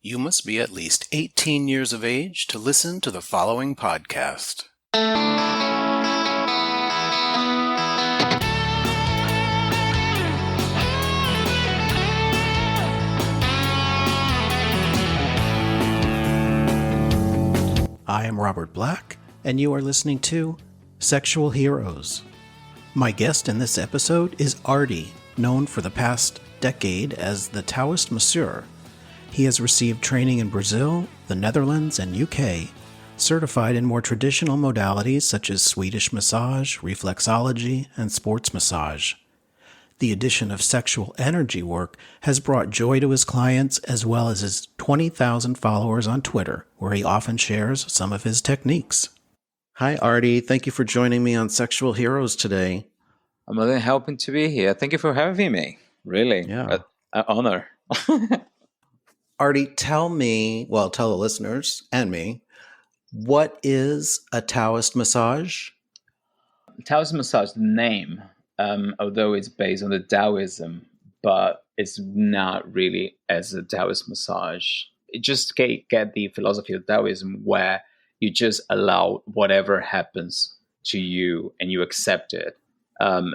You must be at least 18 years of age to listen to the following podcast. I am Robert Black, and you are listening to Sexual Heroes. My guest in this episode is Artie, known for the past decade as the Taoist Masseur. He has received training in Brazil, the Netherlands, and UK, certified in more traditional modalities such as Swedish massage, reflexology, and sports massage. The addition of sexual energy work has brought joy to his clients as well as his 20,000 followers on Twitter, where he often shares some of his techniques. Hi, Artie. Thank you for joining me on Sexual Heroes today. I'm more than happy to be here. Thank you for having me. Really, an honor. Artie, tell the listeners and me, what is a Taoist massage? Taoist massage, the name, although it's based on the Taoism, but it's not really as a Taoist massage. It just get the philosophy of Taoism where you just allow whatever happens to you and you accept it.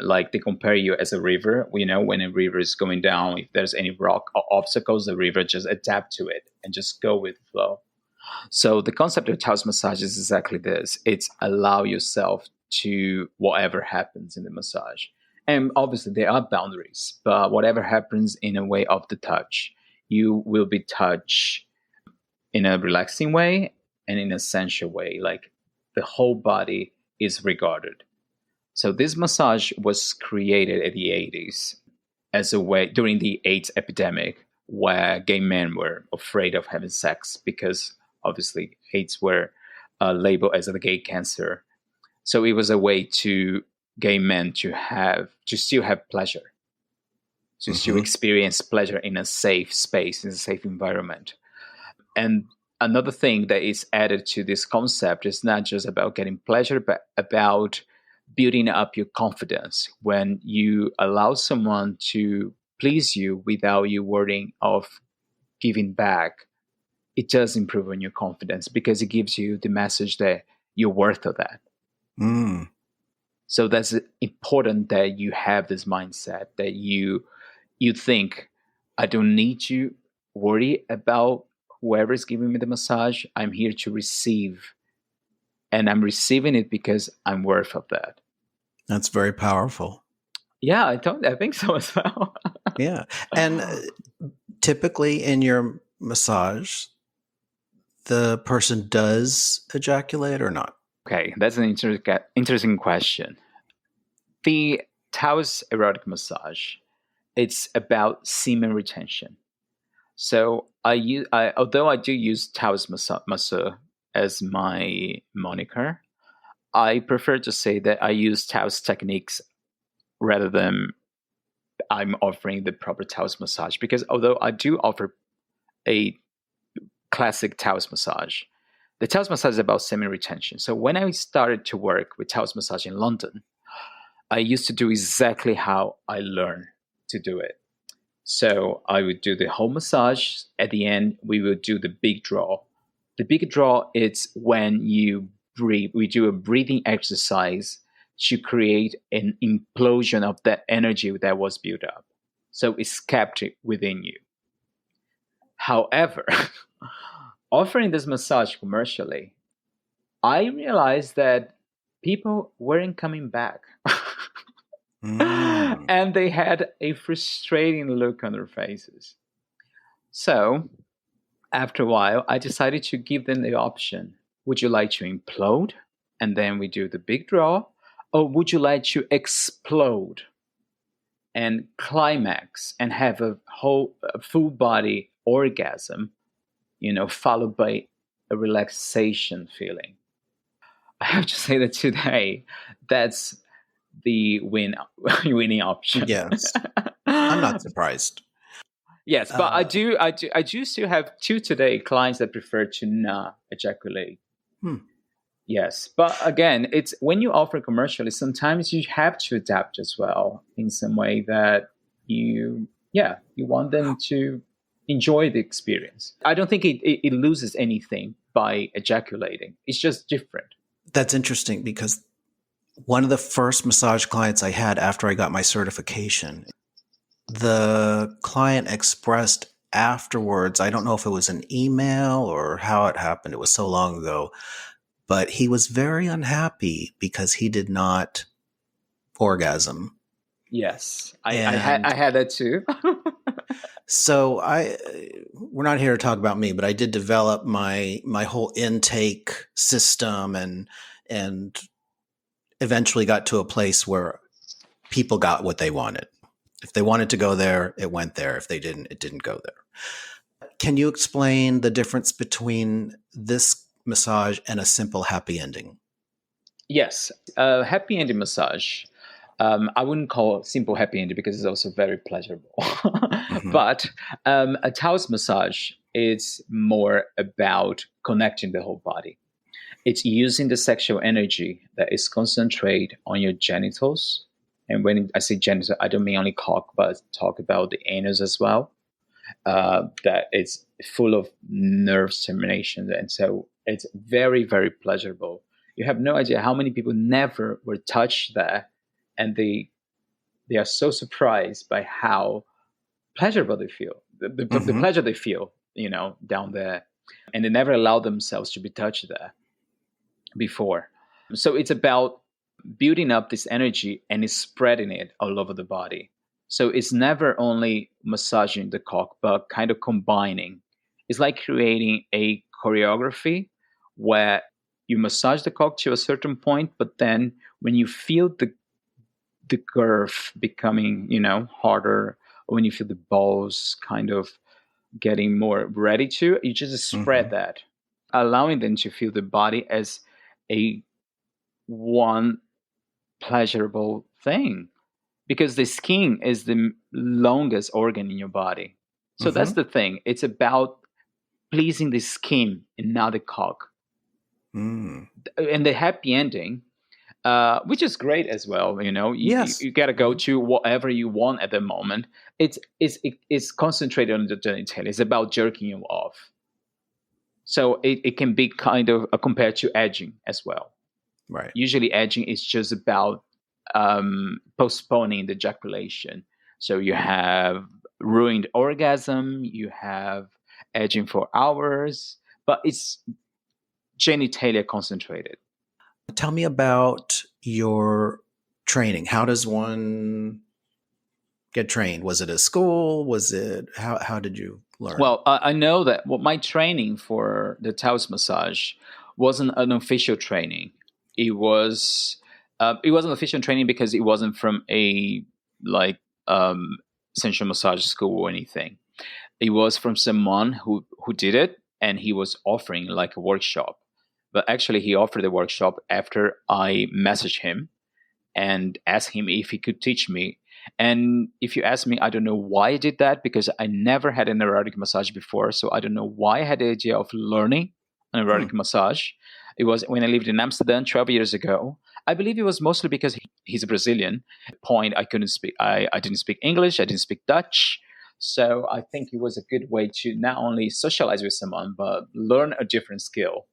Like they compare you as a river, when a river is going down, if there's any rock or obstacles, the river just adapt to it and just go with the flow. So the concept of Taoist massage is exactly this. It's allow yourself to whatever happens in the massage. And obviously there are boundaries, but whatever happens in a way of the touch, you will be touched in a relaxing way and in a sensual way, like the whole body is regarded. So this massage was created in the 80s as a way during the AIDS epidemic where gay men were afraid of having sex because obviously AIDS were labeled as a gay cancer. So it was a way to gay men to still have pleasure, to still experience pleasure in a safe space, in a safe environment. And another thing that is added to this concept is not just about getting pleasure, but about building up your confidence. When you allow someone to please you without you worrying of giving back, it does improve on your confidence because it gives you the message that you're worth of that. So that's important that you have this mindset that you think, I don't need to worry about whoever is giving me the massage. I'm here to receive. And I'm receiving it because I'm worth of that. That's very powerful. Yeah, I think so as well. Yeah. And typically in your massage, the person does ejaculate or not? Okay, that's an interesting question. The Taoist erotic massage, it's about semen retention. So although I do use Taoist Masseur as my moniker, I prefer to say that I use Taoist techniques rather than I'm offering the proper Taoist massage. Because although I do offer a classic Taoist massage, the Taoist massage is about semen retention. So when I started to work with Taoist massage in London, I used to do exactly how I learned to do it. So I would do the whole massage. At the end, we would do the big draw. The big draw is when you breathe. We do a breathing exercise to create an implosion of that energy that was built up. So it's kept within you. However, offering this massage commercially, I realized that people weren't coming back. And they had a frustrating look on their faces. So after a while, I decided to give them the option. Would you like to implode? And then we do the big draw. Or would you like to explode and climax and have a full body orgasm, followed by a relaxation feeling? I have to say that today, that's the winning option. Yes. I'm not surprised. Yes, but I do still have today clients that prefer to not ejaculate. Yes, but again, it's when you offer commercially, sometimes you have to adapt as well in some way that you want them to enjoy the experience. I don't think it loses anything by ejaculating. It's just different. That's interesting because one of the first massage clients I had after I got my certification, the client expressed afterwards, I don't know if it was an email or how it happened, it was so long ago, but he was very unhappy because he did not orgasm. Yes, I had that too. So we're not here to talk about me, but I did develop my whole intake system and eventually got to a place where people got what they wanted. If they wanted to go there, it went there. If they didn't, it didn't go there. Can you explain the difference between this massage and a simple happy ending? Yes, happy ending massage. I wouldn't call it simple happy ending because it's also very pleasurable. Mm-hmm. But a Taoist massage is more about connecting the whole body. It's using the sexual energy that is concentrated on your genitals. And when I say genital, I don't mean only cock, but talk about the anus as well. That it's full of nerve terminations. And so it's very, very pleasurable. You have no idea how many people never were touched there. And they are so surprised by how pleasurable they feel, the pleasure they feel, down there. And they never allow themselves to be touched there before. So it's about building up this energy and it's spreading it all over the body. So it's never only massaging the cock, but kind of combining. It's like creating a choreography where you massage the cock to a certain point, but then when you feel the girth becoming, harder, or when you feel the balls kind of getting more ready to, you just spread that, allowing them to feel the body as a one pleasurable thing, because the skin is the longest organ in your body. So that's the thing. It's about pleasing the skin and not the cock. And the happy ending, which is great as well. Yes. You got to go to whatever you want at the moment. It's concentrated on the genitalia. It's about jerking you off. So it can be kind of compared to edging as well. Right. Usually edging is just about postponing the ejaculation. So you have ruined orgasm, you have edging for hours, but it's genitalia concentrated. Tell me about your training. How does one get trained? Was it a school? Was it how did you learn? Well, I know that my training for the Taoist massage wasn't an official training. It was an official training because it wasn't from a sensual massage school or anything. It was from someone who did it, and he was offering like a workshop. But actually, he offered the workshop after I messaged him and asked him if he could teach me. And if you ask me, I don't know why I did that, because I never had an erotic massage before. So I don't know why I had the idea of learning an erotic massage. It was when I lived in Amsterdam 12 years ago. I believe it was mostly because he's a Brazilian. Point, I couldn't speak. I didn't speak English. I didn't speak Dutch. So I think it was a good way to not only socialize with someone, but learn a different skill.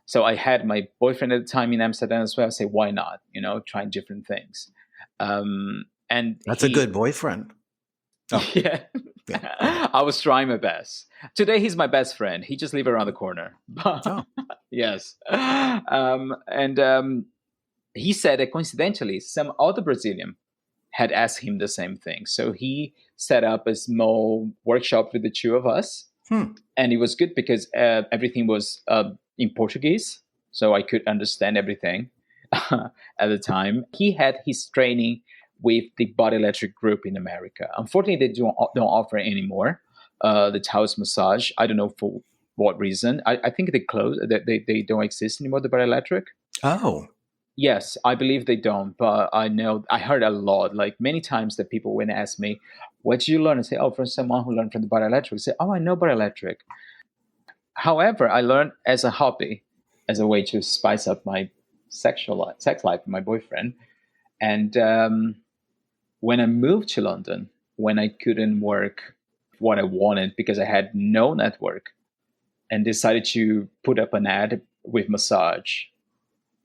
So I had my boyfriend at the time in Amsterdam as well. I say, why not? Trying different things. And that's a good boyfriend. Oh. Yeah. I was trying my best. Today, he's my best friend. He just lives around the corner. Yes. And he said that coincidentally, some other Brazilian had asked him the same thing. So he set up a small workshop with the two of us. And it was good because everything was in Portuguese. So I could understand everything at the time. He had his training with the Body Electric group in America. Unfortunately, they don't offer it anymore, the Taoist massage. I don't know for what reason. I think they closed. They don't exist anymore, the Body Electric. Oh. Yes, I believe they don't. But I know, I heard a lot, like many times that people, when they ask me, what did you learn? I say, from someone who learned from the Body Electric. I say, I know Body Electric. However, I learned as a hobby, as a way to spice up my sex life with my boyfriend. And when I moved to London, when I couldn't work what I wanted because I had no network, and decided to put up an ad with massage.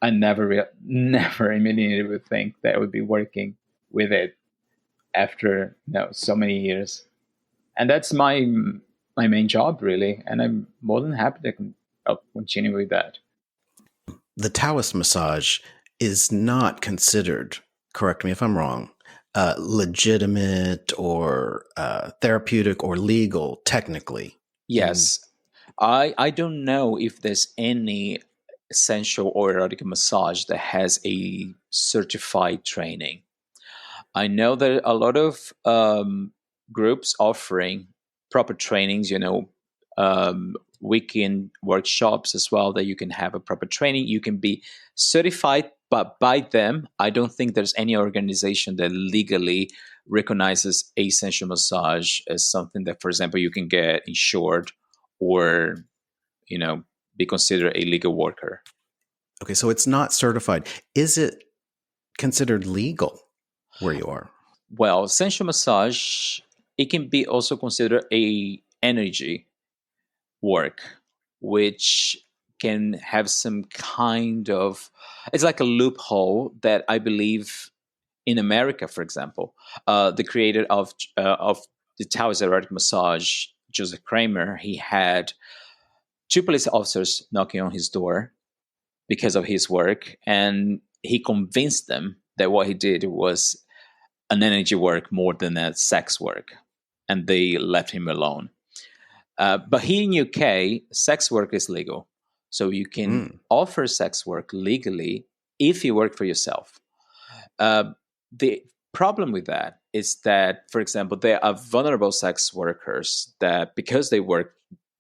I never in a million would think that I would be working with it after so many years. And that's my main job, really, and I'm more than happy to continue with that. The Taoist massage is not considered, correct me if I'm wrong, legitimate or therapeutic or legal technically. Yes, I don't know if there's any sensual or erotic massage that has a certified training. I know that a lot of groups offering proper trainings, weekend workshops as well, that you can have a proper training. You can be certified, but by them, I don't think there's any organization that legally recognizes a sensual massage as something that, for example, you can get insured or, be considered a legal worker. Okay, so it's not certified. Is it considered legal where you are? Well, sensual massage, it can be also considered a energy work, which can have some kind of, it's like a loophole that I believe in America, for example, the creator of the Taoist erotic massage, Joseph Kramer, he had two police officers knocking on his door because of his work, and he convinced them that what he did was an energy work more than a sex work, and they left him alone. But here in UK, sex work is legal, so you can offer sex work legally if you work for yourself. The problem with that is that, for example, there are vulnerable sex workers that, because they work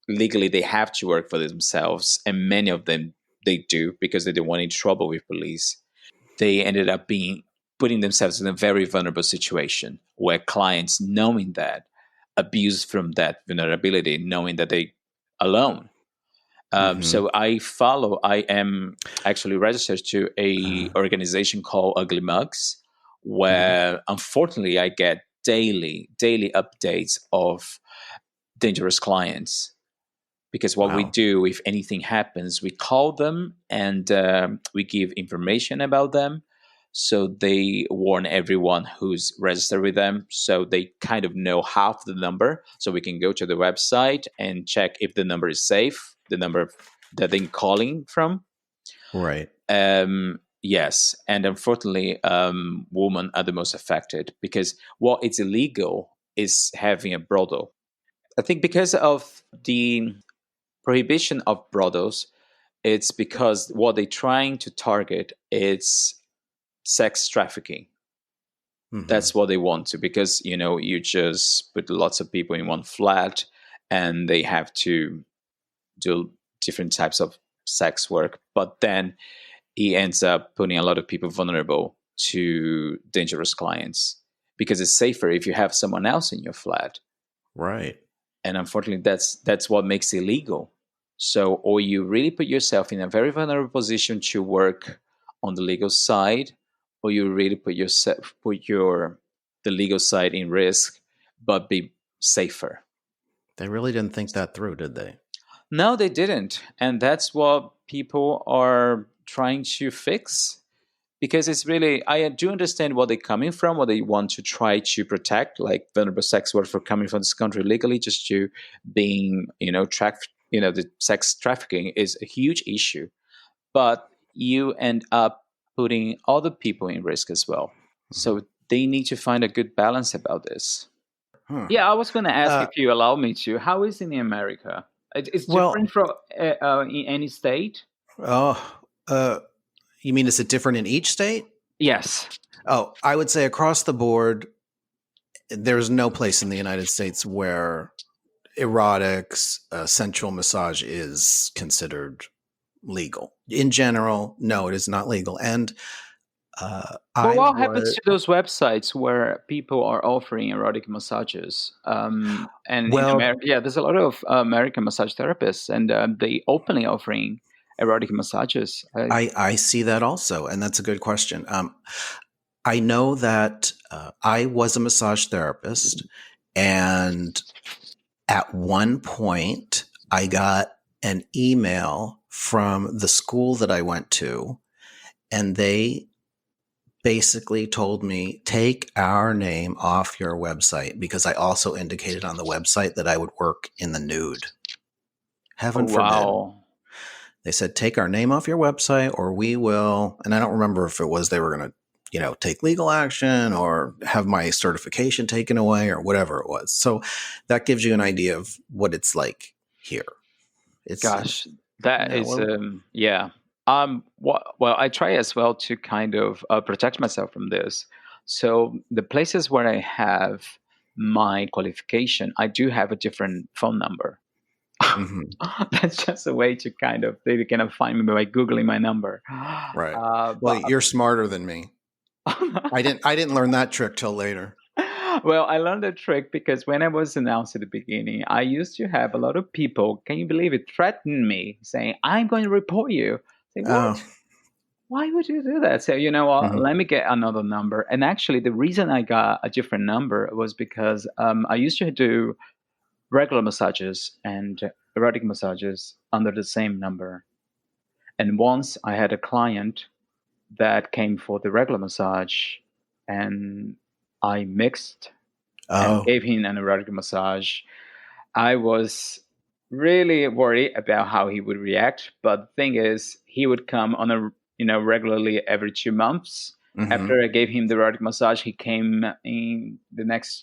legally, they have to work for themselves, and many of them they do because they don't want any trouble with police. They ended up putting themselves in a very vulnerable situation where clients, knowing that, abuse from that vulnerability, knowing that they alone. So I am actually registered to a organization called Ugly Mugs, where unfortunately I get daily updates of dangerous clients. Because what we do, if anything happens, we call them and we give information about them. So they warn everyone who's registered with them. So they kind of know half the number. So we can go to the website and check if the number is safe, the number that they're calling from. Right. Yes. And unfortunately, women are the most affected because what is illegal is having a brothel. I think because of the prohibition of brothels, it's because what they're trying to target is sex trafficking. That's what they want to, because you just put lots of people in one flat and they have to do different types of sex work, but then he ends up putting a lot of people vulnerable to dangerous clients because it's safer if you have someone else in your flat. Right. And unfortunately, that's what makes it illegal. So, or you really put yourself in a very vulnerable position to work on the legal side, or you really put the legal side in risk, but be safer. They really didn't think that through, did they? No, they didn't, and that's what people are trying to fix. Because it's really, I do understand where they're coming from, what they want to try to protect, like vulnerable sex workers for coming from this country legally, just to being, the sex trafficking is a huge issue. But you end up putting other people in risk as well. So they need to find a good balance about this. Yeah, I was going to ask, if you allow me to, how is it in America? It's different from in any state? You mean, is it different in each state? Yes. Oh, I would say across the board, there's no place in the United States where erotics, sensual massage is considered legal. In general, no, it is not legal. And what happens to those websites where people are offering erotic massages? And in America, there's a lot of American massage therapists, and they openly offering erotic massages. I see that also, and that's a good question. I know that I was a massage therapist, and At one point, I got an email from the school that I went to, and they basically told me, take our name off your website, because I also indicated on the website that I would work in the nude. Heaven forbid. Wow. They said, take our name off your website or we will. And I don't remember if it was they were going to, take legal action or have my certification taken away or whatever it was. So that gives you an idea of what it's like here. Gosh, that is, yeah. Well, I try as well to kind of protect myself from this. So the places where I have my qualification, I do have a different phone number. Mm-hmm. That's just a way to they can find me by Googling my number. Right. Well, you're smarter than me. I didn't learn that trick till later. Well, I learned the trick because when I was announced at the beginning, I used to have a lot of people, can you believe it, threaten me saying, I'm going to report you. Say, what? Oh. Why would you do that? So, you know what, Mm-hmm. let me get another number. And actually, the reason I got a different number was because I used to do regular massages and erotic massages under the same number. And once I had a client that came for the regular massage, and I mixed and gave him an erotic massage. I was really worried about how he would react, but the thing is, he would come on regularly every 2 months. Mm-hmm. After I gave him the erotic massage, he came in the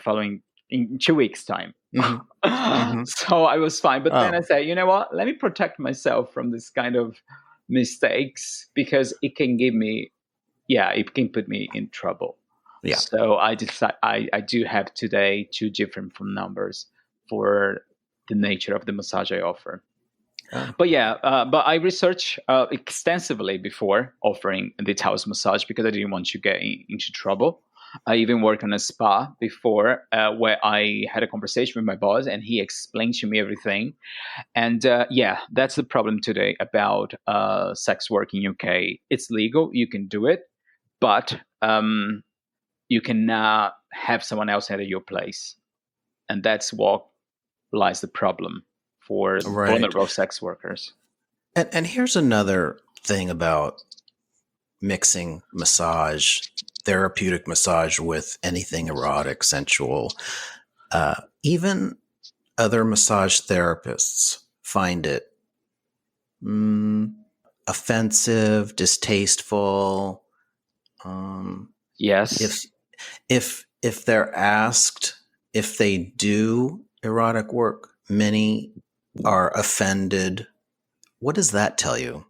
following in 2 weeks time. Mm-hmm. Mm-hmm. So I was fine, but then I said, you know what? Let me protect myself from this kind of mistakes because it can it can put me in trouble. Yeah. So I do have today 2 different phone numbers for the nature of the massage I offer. But but I researched extensively before offering the Taoist massage because I didn't want to get into trouble. I even worked on a spa before where I had a conversation with my boss and he explained to me everything. And that's the problem today about sex work in UK. It's legal, you can do it, but you cannot have someone else enter your place. And that's what lies the problem for vulnerable sex workers. And here's another thing about mixing massage, therapeutic massage with anything erotic, sensual. Even other massage therapists find it offensive, distasteful. Yes. If they're asked if they do erotic work, many are offended. What does that tell you?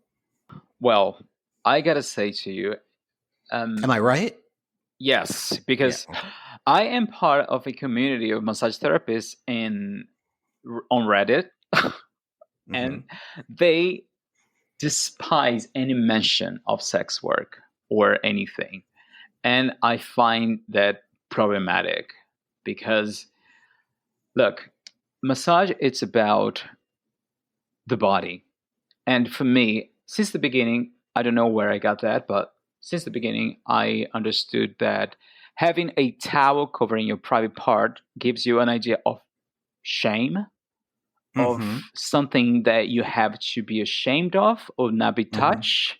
Well, I gotta say to you, am I right? Yes, because I am part of a community of massage therapists on Reddit, and they despise any mention of sex work or anything. And I find that problematic because, look, massage, it's about the body. And for me, since the beginning, I don't know where I got that, but since the beginning, I understood that having a towel covering your private part gives you an idea of shame, of something that you have to be ashamed of or not be touched.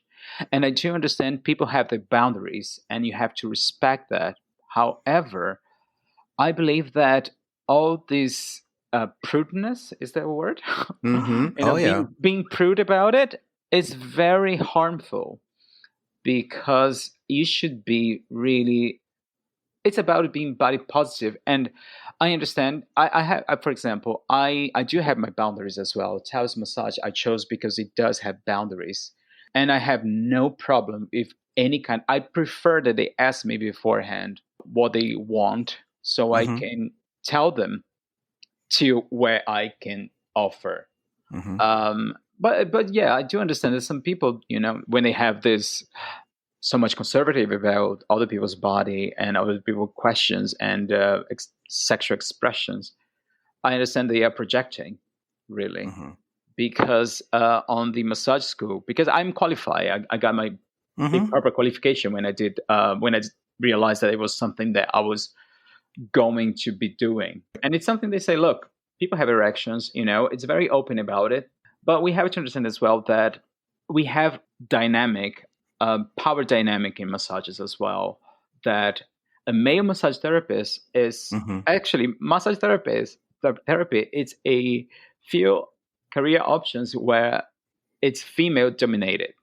And I do understand people have their boundaries and you have to respect that. However, I believe that all this prudeness, is that a word? Being prude about it is very harmful because you should be really, it's about being body positive. And I understand, I have, for example, I do have my boundaries as well. Taoist massage I chose because it does have boundaries. And I have no problem if any kind, I prefer that they ask me beforehand what they want so I can tell them to where I can offer. But yeah, I do understand that some people, when they have this so much conservative about other people's body and other people's questions and sexual expressions, I understand they are projecting, really. Because on the massage school, because I'm qualified, I got my proper qualification when I realized that it was something that I was going to be doing. And it's something they say, look, people have erections, it's very open about it. But we have to understand as well that we have power dynamic in massages as well. That a male massage therapist is actually therapy. It's a few career options where it's female dominated.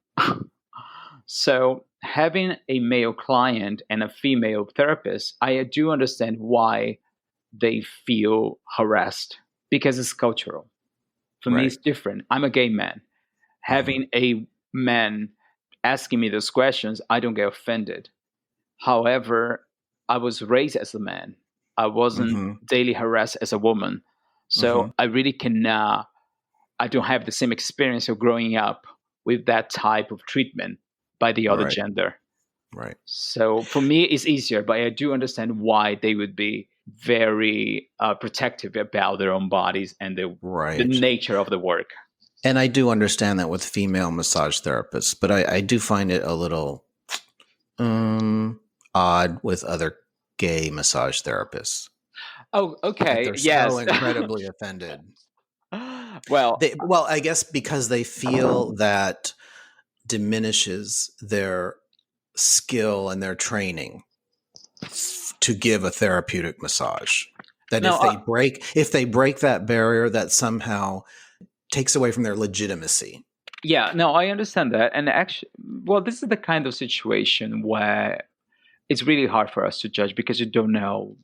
So having a male client and a female therapist, I do understand why they feel harassed, because it's cultural. For me, it's different. I'm a gay man. Having a man asking me those questions, I don't get offended. However, I was raised as a man. I wasn't daily harassed as a woman. So I really cannot, I don't have the same experience of growing up with that type of treatment by the other gender. Right. So for me, it's easier, but I do understand why they would be very protective about their own bodies and the nature of the work. And I do understand that with female massage therapists, but I do find it a little odd with other gay massage therapists. Oh, okay. They're yes. so incredibly offended. Well, I guess because they feel that diminishes their skill and their training to give a therapeutic massage. That if they break that barrier, that somehow takes away from their legitimacy. Yeah, no, I understand that. And actually, well, this is the kind of situation where it's really hard for us to judge, because you don't know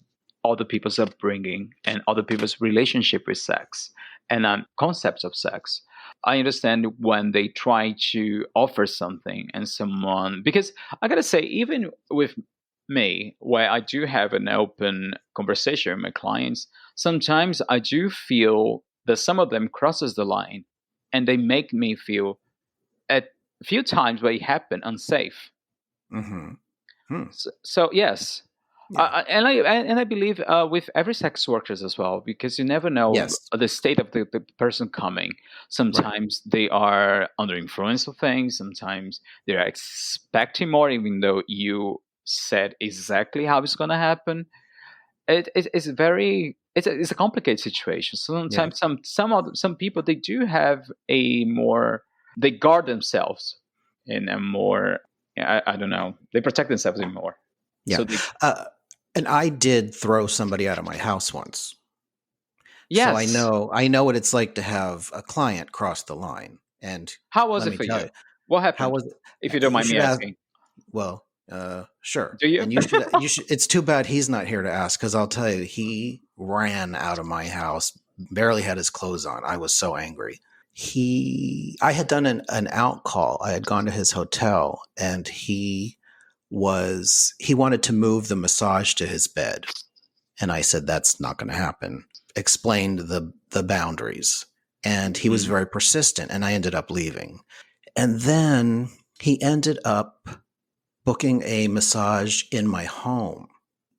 other people's upbringing and other people's relationship with sex and concepts of sex. I understand when they try to offer something and someone, because I gotta say, even with me, where I do have an open conversation with my clients, sometimes I do feel that some of them crosses the line, and they make me feel at a few times where it happened unsafe. So yes. Yeah. And I believe with every sex workers as well, because you never know the state of the person coming. Sometimes they are under influence of things. Sometimes they're expecting more, even though you said exactly how it's going to happen. It's a complicated situation. Sometimes some people, they do have they guard themselves in a more, I don't know, they protect themselves even more. Yeah. So and I did throw somebody out of my house once. Yes. So I know what it's like to have a client cross the line. And how was it for you? What happened? How was it? If you don't mind me asking. Sure. Do you? And you should. It's too bad he's not here to ask, because I'll tell you, he ran out of my house, barely had his clothes on. I was so angry. I had done an out call. I had gone to his hotel, and he wanted to move the massage to his bed. And I said, that's not going to happen. Explained the boundaries. And he was very persistent, and I ended up leaving. And then he ended up booking a massage in my home.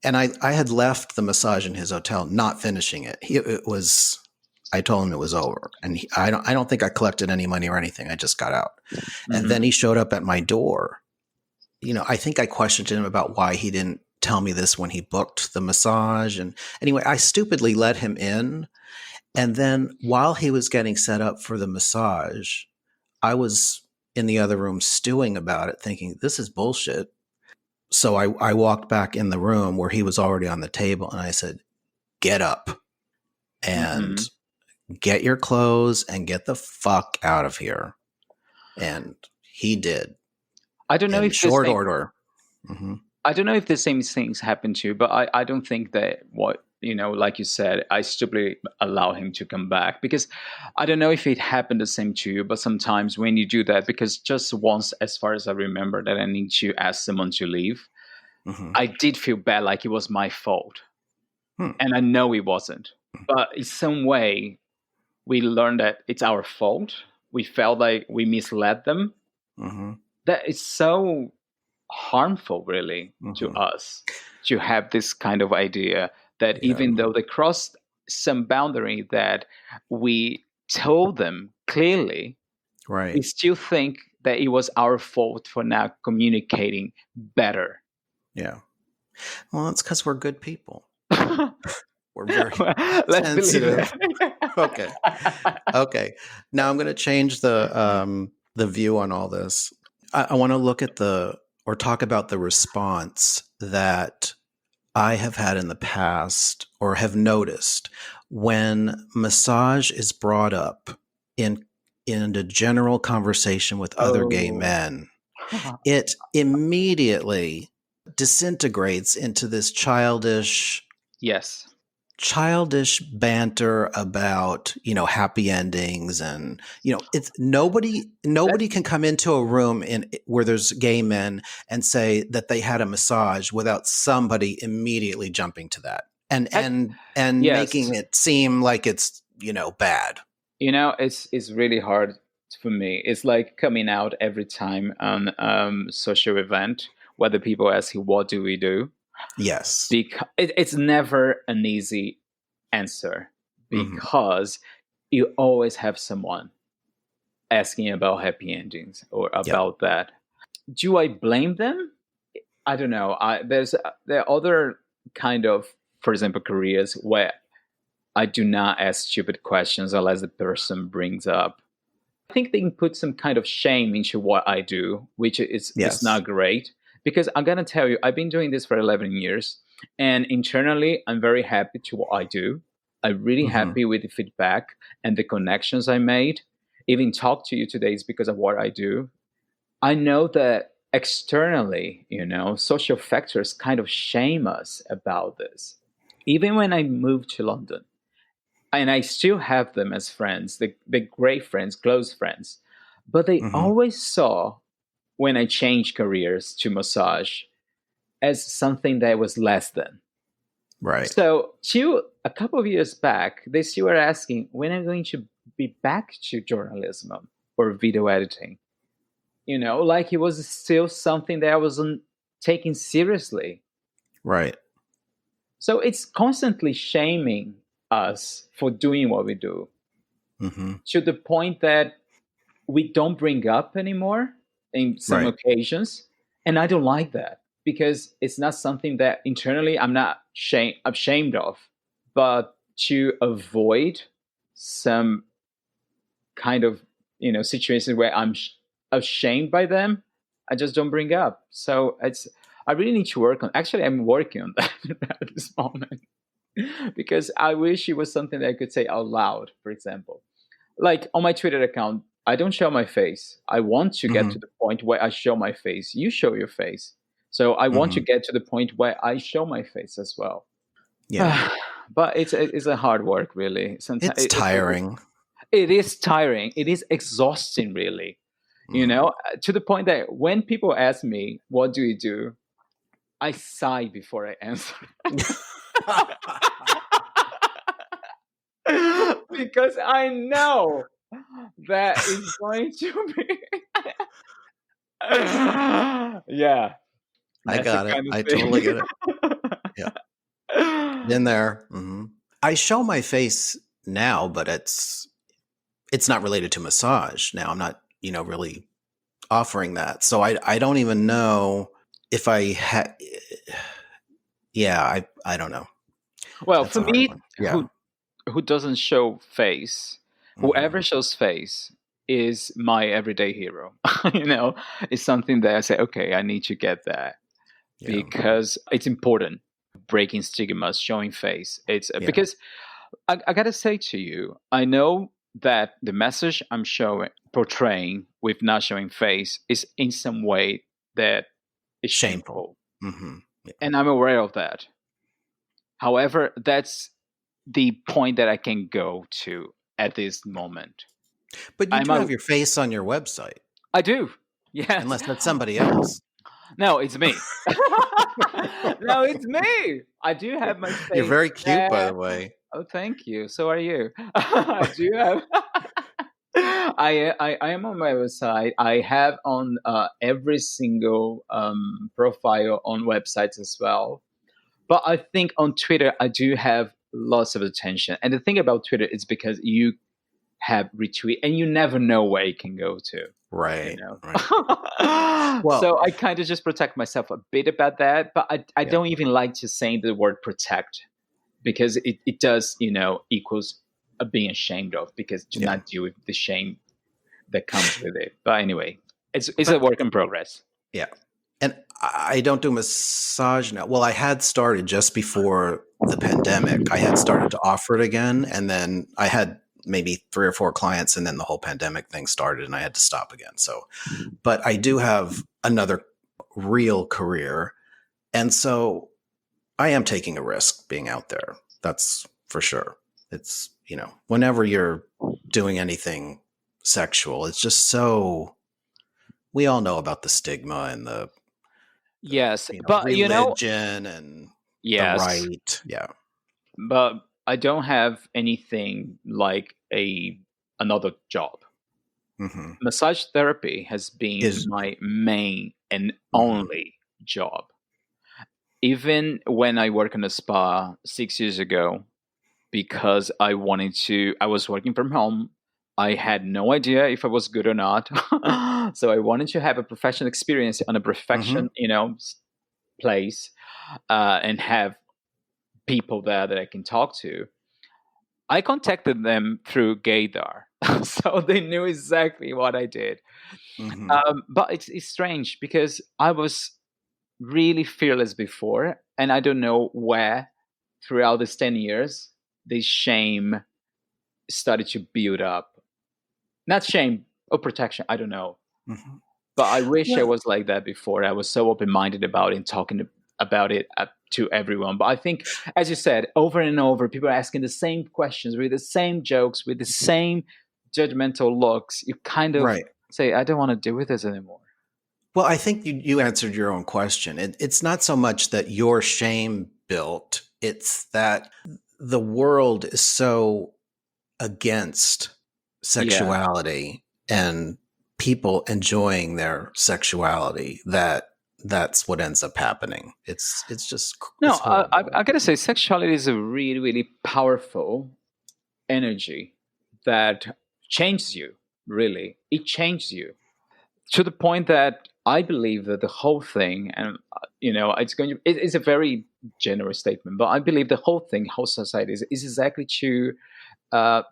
And I had left the massage in his hotel, not finishing it. I told him it was over. And I don't think I collected any money or anything. I just got out. And then he showed up at my door. I think I questioned him about why he didn't tell me this when he booked the massage. And anyway, I stupidly let him in. And then while he was getting set up for the massage, I was in the other room stewing about it, thinking, this is bullshit. So I walked back in the room where he was already on the table, and I said, get up and get your clothes and get the fuck out of here. And he did. I don't know if short order. I don't know if the same things happen to you, but I don't think that like you said, I stupidly allow him to come back, because I don't know if it happened the same to you, but sometimes when you do that, because just once, as far as I remember, that I need to ask someone to leave, I did feel bad, like it was my fault. And I know it wasn't. But in some way, we learned that it's our fault. We felt like we misled them. That is so harmful, really, to us, to have this kind of idea that even though they crossed some boundary that we told them clearly, we still think that it was our fault for not communicating better. Yeah. Well, it's because we're good people. We're very Let's believe sensitive. it. Okay. Now I'm going to change the view on all this. I want to look at or talk about the response that I have had in the past or have noticed when massage is brought up in a general conversation with other gay men. It immediately disintegrates into this childish banter about, happy endings, and it's nobody can come into a room where there's gay men and say that they had a massage without somebody immediately jumping to that and making it seem like it's bad. It's really hard for me. It's like coming out every time on social event, whether people ask you, what do we do? Yes. Because it's never an easy answer, because you always have someone asking about happy endings or about that. Do I blame them? I don't know. There are other kind of, for example, careers where I do not ask stupid questions unless the person brings up. I think they can put some kind of shame into what I do, which is not great. Because I'm going to tell you, I've been doing this for 11 years. And internally, I'm very happy to what I do. I'm really happy with the feedback and the connections I made. Even talk to you today is because of what I do. I know that externally, social factors kind of shame us about this. Even when I moved to London, and I still have them as friends, the great friends, close friends, but they always saw when I changed careers to massage as something that was less than. Right. So a couple of years back, they still were asking when I'm going to be back to journalism or video editing. Like it was still something that I wasn't taking seriously. Right. So it's constantly shaming us for doing what we do, to the point that we don't bring up anymore in some occasions. And I don't like that, because it's not something that internally I'm not ashamed of. But to avoid some kind of situations where I'm ashamed by them, I just don't bring up. So I really need to work on. Actually, I'm working on that at this moment, because I wish it was something that I could say out loud. For example, like on my Twitter account, I don't show my face. I want to get to the point where I show my face. You show your face. So I want to get to the point where I show my face as well. Yeah. But it's a hard work, really. Sometimes it's tiring. It is tiring. It is exhausting, really. To the point that when people ask me, what do you do? I sigh before I answer. Because I know that is going to be. Yeah. I got it. I totally get it. Yeah. Been there. I show my face now, but it's not related to massage. Now I'm not, really offering that. So I don't even know if I had. Yeah, I don't know. Well, that's for me, who doesn't show face, whoever shows face is my everyday hero. It's something that I say, okay, I need to get that because it's important. Breaking stigmas, showing face. It's because I got to say to you, I know that the message I'm portraying with not showing face is in some way that is shameful. And I'm aware of that. However, that's the point that I can go to at this moment. But you do have your face on your website. I do. Yes. Unless that's somebody else. No, it's me. No, it's me. I do have my face. You're very cute, by the way. Oh, thank you. So are you. I do have. I am on my website. I have on every single profile on websites as well. But I think on Twitter, I do have lots of attention. And the thing about Twitter is because you have retweet and you never know where it can go to. Right. Right. Well, so I kind of just protect myself a bit about that. But I don't even like to say the word protect. because it does, equals being ashamed of, because to Yeah. not deal with the shame that comes with it. But anyway, it's a But work in progress. yeah. And I don't do massage now. Well, I had started just before the pandemic. I had started to offer it again. And then I had maybe 3 or 4 clients, and then the whole pandemic thing started and I had to stop again. So, but I do have another real career. And so I am taking a risk being out there. That's for sure. It's, whenever you're doing anything sexual, it's just so, we all know about the stigma and the Yes, but religion and the yes, right. Yeah. but I don't have anything like another job. Mm-hmm. Massage therapy has been Is my main and mm-hmm. only job. Even when I worked in a spa 6 years ago, because I was working from home. I had no idea if I was good or not. So I wanted to have a professional experience on a Mm-hmm. profession, place, and have people there that I can talk to. I contacted them through Gaydar, so they knew exactly what I did. Mm-hmm. But it's strange because I was really fearless before, and I don't know where throughout these 10 years this shame started to build up. Not shame or protection, I don't know. Mm-hmm. But I wish I Well, was like that before. I was so open-minded about it and talking about it to everyone. But I think, as you said, over and over, people are asking the same questions with the same jokes, with the same judgmental looks. You kind of right. say, I don't want to deal with this anymore. Well, I think you answered your own question. It's not so much that your shame built, it's that the world is so against Yeah. sexuality and people enjoying their sexuality that's what ends up happening. It's just No, it's horrible. I gotta say, sexuality is a really, really powerful energy that changes you, really. It changes you to the point that I believe that the whole thing, and it's a very generous statement, but I believe the whole thing, whole society is exactly to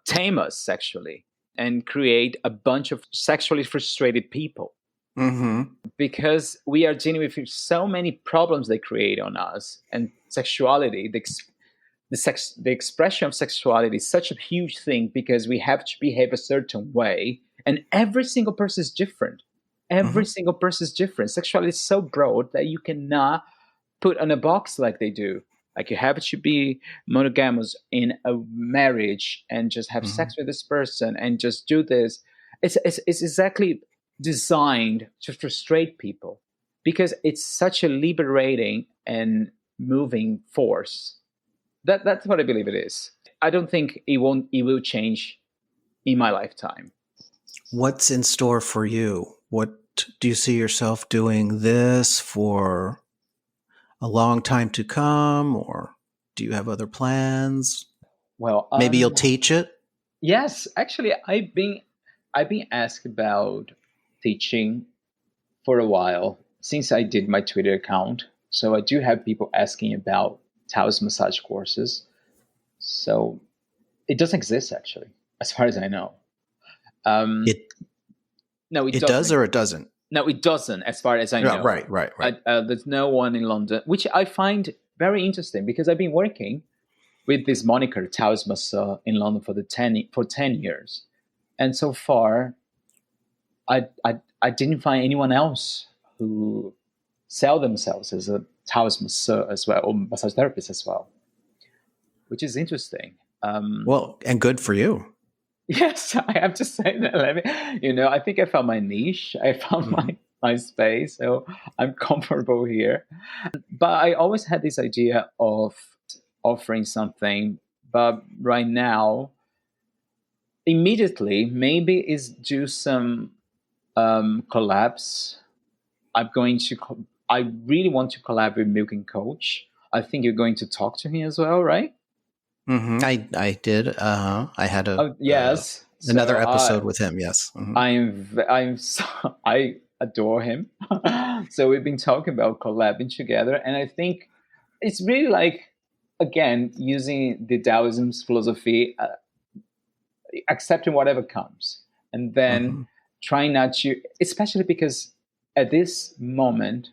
tame us sexually and create a bunch of sexually frustrated people, Mm-hmm. because we are dealing with so many problems they create on us. And sexuality, the expression of sexuality is such a huge thing, because we have to behave a certain way, and every single person is different. Every Mm-hmm. single person is different. Sexuality is so broad that you cannot put on a box like they do. Like, you have to be monogamous in a marriage and just have Mm-hmm. sex with this person and just do this. It's exactly designed to frustrate people, because it's such a liberating and moving force. That's what I believe it is. I don't think it will change in my lifetime. What's in store for you? What do you see yourself doing this for a long time to come, or do you have other plans? Well, Maybe you'll teach it. yes, actually, I've been asked about teaching for a while since I did my Twitter account. So I do have people asking about Taoist massage courses. So it doesn't exist, actually, as far as I know. Um, It no, it it does doesn't. or it doesn't. No, it doesn't, as far as I Yeah, know. right. There's no one in London, which I find very interesting, because I've been working with this moniker Taoist Masseur in London for 10 years, and so far, I didn't find anyone else who sell themselves as a Taoist Masseur as well, or massage therapist as well, which is interesting. Well, and good for you. Yes, I have to say that. I think I found my niche. I found Mm-hmm. my space, so I'm comfortable here. But I always had this idea of offering something. But right now, immediately, maybe is do some collabs. I'm going to. I really want to collab with Milk and Coach. I think you're going to talk to him as well, right? Mm-hmm. I did. I had Oh yes. another So episode with him. Yes. Mm-hmm. I'm so, I adore him. So we've been talking about collabing together, and I think it's really like again, using the Taoism's philosophy, accepting whatever comes, and then trying not to, especially because at this moment,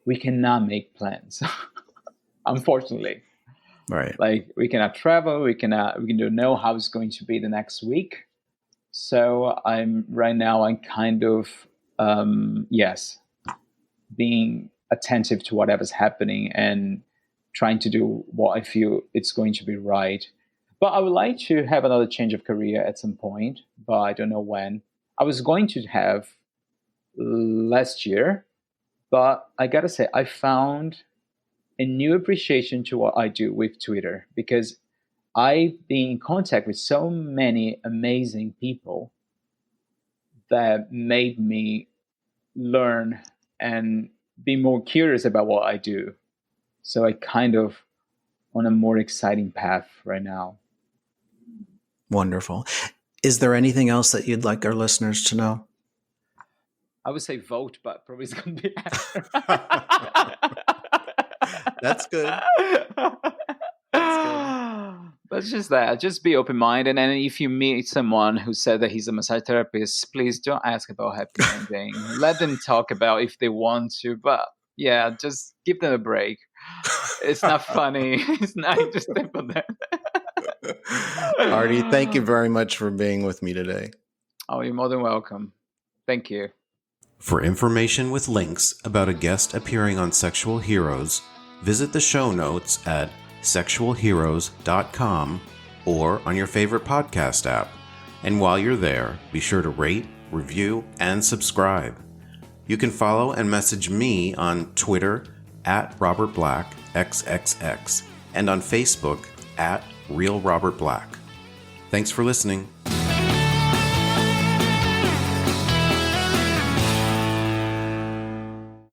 we cannot make plans, unfortunately. Right. Like we cannot travel, we don't know how it's going to be the next week. So I'm kind of, yes, being attentive to whatever's happening and trying to do what I feel it's going to be right. But I would like to have another change of career at some point, but I don't know when. I was going to have last year, but I gotta say, I found a new appreciation to what I do with Twitter, because I've been in contact with so many amazing people that made me learn and be more curious about what I do. So I kind of on a more exciting path right now. Wonderful. Is there anything else that you'd like our listeners to know? I would say vote, but probably it's going to be after. That's good. But it's just that. Just be open-minded. And if you meet someone who said that he's a massage therapist, please don't ask about happy ending. Let them talk about if they want to. But yeah, just give them a break. It's not funny. It's not interesting for them. Artie, thank you very much for being with me today. Oh, you're more than welcome. Thank you. For information with links about a guest appearing on Sexual Heroes, visit the show notes at sexualheroes.com or on your favorite podcast app. And while you're there, be sure to rate, review, and subscribe. You can follow and message me on Twitter at Robert Black XXX and on Facebook at Real Robert Black. Thanks for listening.